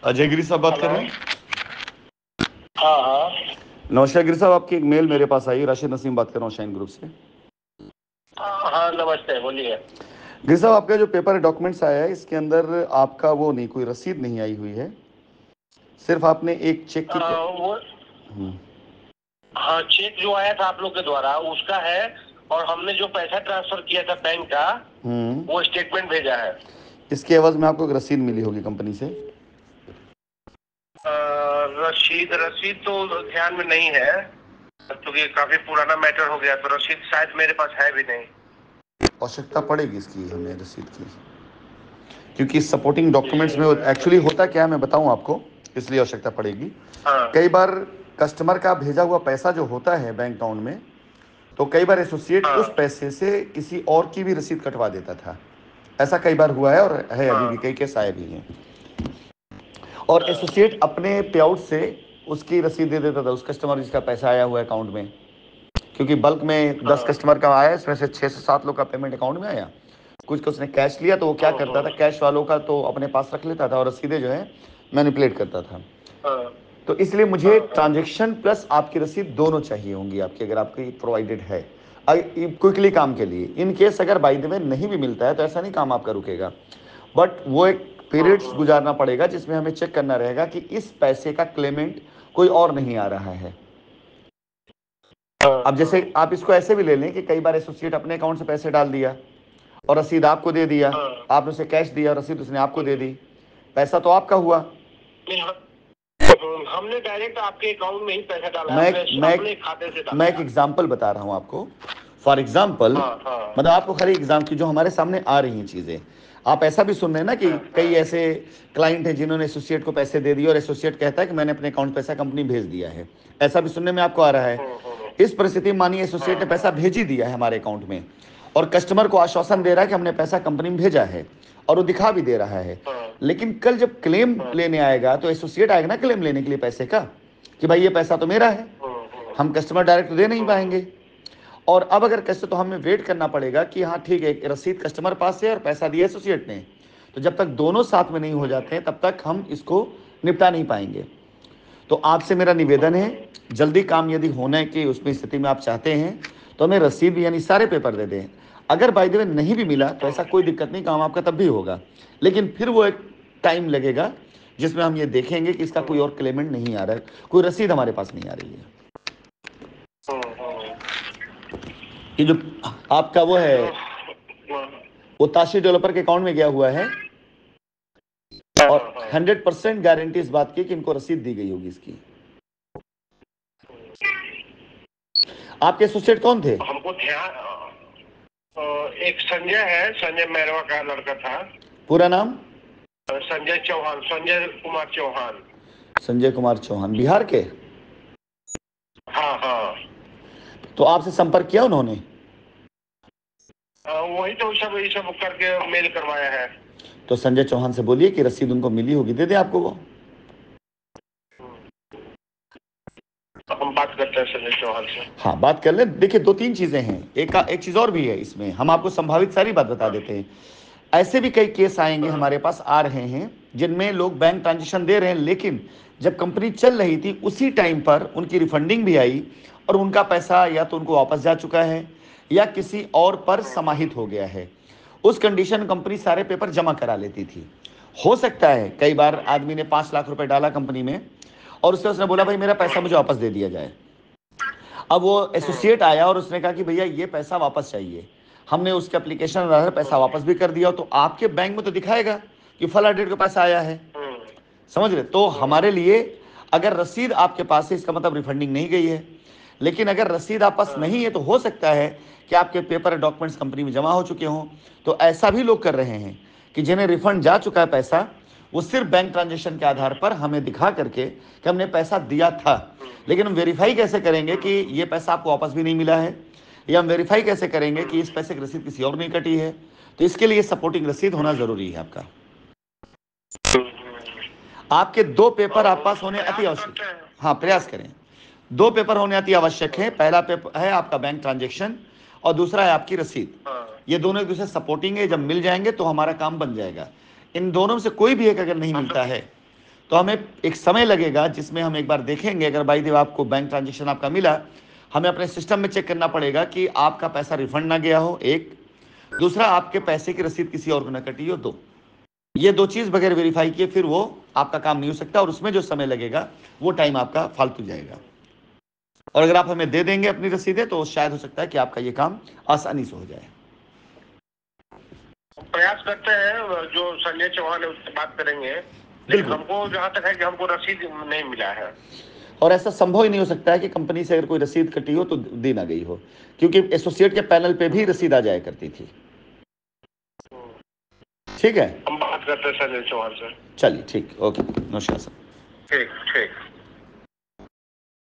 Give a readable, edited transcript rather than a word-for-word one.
अजय गिरी साहब बात कर हेलो। रहे हैं। हाँ हाँ। नौशाद गिरी साहब, आपकी एक मेल मेरे पास आई। राशिद नसीम बात कर रहा हूँ शाइन ग्रुप से। हाँ नमस्ते, बोलिए। गिरी साहब, आपका जो पेपर डॉक्यूमेंट्स आया है इसके अंदर आपका वो नहीं, कोई रसीद नहीं आई हुई है। सिर्फ आपने एक चेक की वो हाँ, चेक जो आया था आप लोग के द्वारा उसका है, और हमने जो पैसा ट्रांसफर किया था बैंक का वो स्टेटमेंट भेजा है। इसके एवज में आपको एक रसीद मिली होगी कंपनी से। रसीद रसीद तो ध्यान में नहीं है, क्योंकि काफी पुराना मैटर हो गया, तो रसीद शायद मेरे पास है भी नहीं। आवश्यकता पड़ेगी इसकी हमें रसीद की, क्योंकि सपोर्टिंग डॉक्यूमेंट्स में जी। एक्चुअली होता क्या है मैं बताऊं आपको, इसलिए आवश्यकता पड़ेगी। हाँ कई बार कस्टमर का भेजा हुआ पैसा जो होता है बैंक अकाउंट में, तो कई बार एसोसिएट हाँ उस पैसे से किसी और की भी रसीद कटवा देता था। ऐसा कई बार हुआ है और है, अभी भी हाँ कई केस आए भी हैं। और हाँ एसोसिएट अपने पे आउट से उसकी रसीद दे देता था उस कस्टमर जिसका पैसा आया हुआ है अकाउंट में, क्योंकि बल्क में 10 हाँ। कस्टमर का आया, इसमें से 6 से 7 लोग का पेमेंट अकाउंट में आया। कुछ का उसने कैश लिया, तो वो क्या करता था, कैश वालों का तो अपने पास रख लेता था और रसीदें जो है मैनिपुलेट करता था। हाँ तो इसलिए मुझे हाँ हाँ। ट्रांजैक्शन प्लस आपकी रसीद दोनों चाहिए होंगी आपकी, अगर आपकी प्रोवाइडेड है क्विकली काम के लिए। इन केस अगर बाई द वे नहीं भी मिलता है तो ऐसा नहीं काम आपका रुकेगा, बट वो एक पीरियड्स गुजारना पड़ेगा जिसमें हमें चेक करना रहेगा कि इस पैसे का क्लेमेंट कोई और नहीं आ रहा है। अब जैसे आप इसको ऐसे भी ले लें कि कई बार एसोसिएट अपने अकाउंट से पैसे डाल दिया और रसीद आपको दे दिया, हाँ। आपने उसे कैश दिया, रसीद उसने आपको दे दी, पैसा तो आपका हुआ। नहीं, हमने डायरेक्ट आपके अकाउंट में ही पैसा डाला है, मैं अपने मैं अपने खाते से मैं डाला एक है। एग्जाम्पल बता रहा हूं आपको। फॉर एग्जाम्पल, हाँ हाँ मतलब आपको खाली एग्जाम की जो हमारे सामने आ रही हैं चीज़ें, आप ऐसा भी सुन रहे हैं ना कि हाँ कई हाँ ऐसे क्लाइंट हैं जिन्होंने एसोसिएट को पैसे दे दिए और एसोसिएट कहता है कि मैंने अपने अकाउंट पैसा कंपनी भेज दिया है। ऐसा भी सुनने में आपको आ रहा है। इस परिस्थिति में मानिए एसोसिएट ने पैसा भेज ही दिया है हमारे अकाउंट में, और कस्टमर को आश्वासन दे रहा है कि हमने पैसा कंपनी में भेजा है, और वो दिखा भी दे रहा है। हाँ लेकिन कल जब क्लेम लेने आएगा तो एसोसिएट आएगा ना क्लेम लेने के लिए पैसे का, कि भाई ये पैसा तो मेरा है। हम कस्टमर डायरेक्ट दे नहीं पाएंगे। और अब अगर कैसे, तो हमें वेट करना पड़ेगा कि हाँ ठीक है, रसीद कस्टमर पास है और पैसा दिया एसोसिएट ने। तो जब तक दोनों साथ में नहीं हो जाते हैं तब तक हम इसको निपटा नहीं पाएंगे। तो आपसे मेरा निवेदन है, जल्दी काम यदि होने की उसमें स्थिति में आप चाहते हैं तो हमें रसीद यानी सारे पेपर दे दें। अगर बाय द वे नहीं भी मिला तो ऐसा कोई दिक्कत नहीं, काम आपका तब भी होगा। लेकिन फिर वो एक टाइम लगेगा जिसमें हम ये देखेंगे कि इसका कोई और क्लेमेंट नहीं आ रहा है, कोई रसीद हमारे पास नहीं आ रही है। ये जो आपका वो है, वो ताशी डेवलपर के अकाउंट में गया हुआ है, और 100% गारंटी इस बात की कि इनको रसीद दी गई होगी इसकी। आपके एसोसिएट कौन थे? हमको ध्यान, एक संजय है, संजय मैरवा का लड़का था। पूरा नाम? संजय चौहान, संजय कुमार चौहान। संजय कुमार चौहान, बिहार के? हाँ हाँ। तो आपसे संपर्क किया उन्होंने? वही तो सब ये सब करके मेल करवाया है। तो संजय चौहान से बोलिए कि रसीद उनको मिली होगी, दे दे आपको वो। हम बात करते हैं संजय चौहान से। हाँ, बात कर ले। देखिए, दो तीन चीजें हैं, एक चीज और भी है इसमें, हम आपको संभावित सारी बात बता देते हैं। ऐसे भी कई केस आएंगे, हमारे पास आ रहे हैं, जिनमें लोग बैंक ट्रांजेक्शन दे रहे हैं, लेकिन जब कंपनी चल रही थी उसी टाइम पर उनकी रिफंडिंग भी आई और उनका पैसा या तो उनको वापस जा चुका है या किसी और पर समाहित हो गया है। उस कंडीशन कंपनी सारे पेपर जमा करा लेती थी। हो सकता है कई बार आदमी ने 5 लाख रुपए डाला कंपनी में और उसने बोला भाई मेरा पैसा मुझे वापस दे दिया जाए। अब वो एसोसिएट आया और उसने कहा कि भैया ये पैसा वापस चाहिए। हमने उसके एप्लीकेशन आधार पैसा वापस भी कर दिया, तो आपके बैंक में तो दिखाएगा कि फला डेट का पैसा आया है। समझ रहे? तो हमारे लिए अगर रसीद आपके पास है इसका मतलब रिफंडिंग नहीं गई है। लेकिन अगर रसीद आप पास नहीं है तो हो सकता है कि आपके पेपर डॉक्यूमेंट्स कंपनी में जमा हो चुके हों। तो ऐसा भी लोग कर रहे हैं कि जिन्हें रिफंड जा चुका है पैसा, वो सिर्फ बैंक ट्रांजेक्शन के आधार पर हमें दिखा करके कि हमने पैसा दिया था। लेकिन हम वेरीफाई कैसे करेंगे कि ये पैसा आपको वापस भी नहीं मिला है, या हम वेरीफाई कैसे करेंगे कि इस पैसे की रसीद किसी और नहीं कटी है? तो इसके लिए सपोर्टिंग रसीद होना जरूरी है आपका। आपके दो पेपर आप पास होने अति प्रयास आवश्यक। करते हैं। हाँ, प्रयास करें। दो पेपर होने अति आवश्यक है। पहला पेपर है आपका बैंक ट्रांजेक्शन और दूसरा है आपकी रसीद। ये दोनों एक दूसरे सपोर्टिंग है, जब मिल जाएंगे तो हमारा काम बन जाएगा। इन दोनों में से कोई भी एक अगर नहीं मिलता है तो हमें एक समय लगेगा जिसमें हम एक बार देखेंगे। अगर भाई देव आपको बैंक ट्रांजेक्शन आपका मिला, हमें अपने सिस्टम में चेक करना पड़ेगा कि आपका पैसा रिफंड ना गया हो, एक। दूसरा, आपके पैसे की रसीद किसी और को ना कटी हो, दो। ये दो चीज़ बगैर वेरीफाई किए फिर वो आपका काम नहीं हो सकता, और उसमें जो समय लगेगा वो टाइम आपका फालतू जाएगा। और अगर आप हमें दे देंगे अपनी रसीदें तो शायद हो सकता है कि आपका ये काम आसानी से हो जाए। प्रयास करते हैं, जो संजय चौहान है उससे बात करेंगे, लेकिन बिल्कुल। हमको जहाँ तक है कि हमको रसीद नहीं मिला है। और ऐसा संभव ही नहीं हो सकता है कि कंपनी से अगर कोई रसीद कटी हो तो दी ना गई हो, क्योंकि एसोसिएट के पैनल पे भी रसीद आ जाया करती थी। ठीक है, हम बात करते हैं संजय चौहान से। चलिए ठीक, ओके, नमस्कार सर। ठीक ठीक।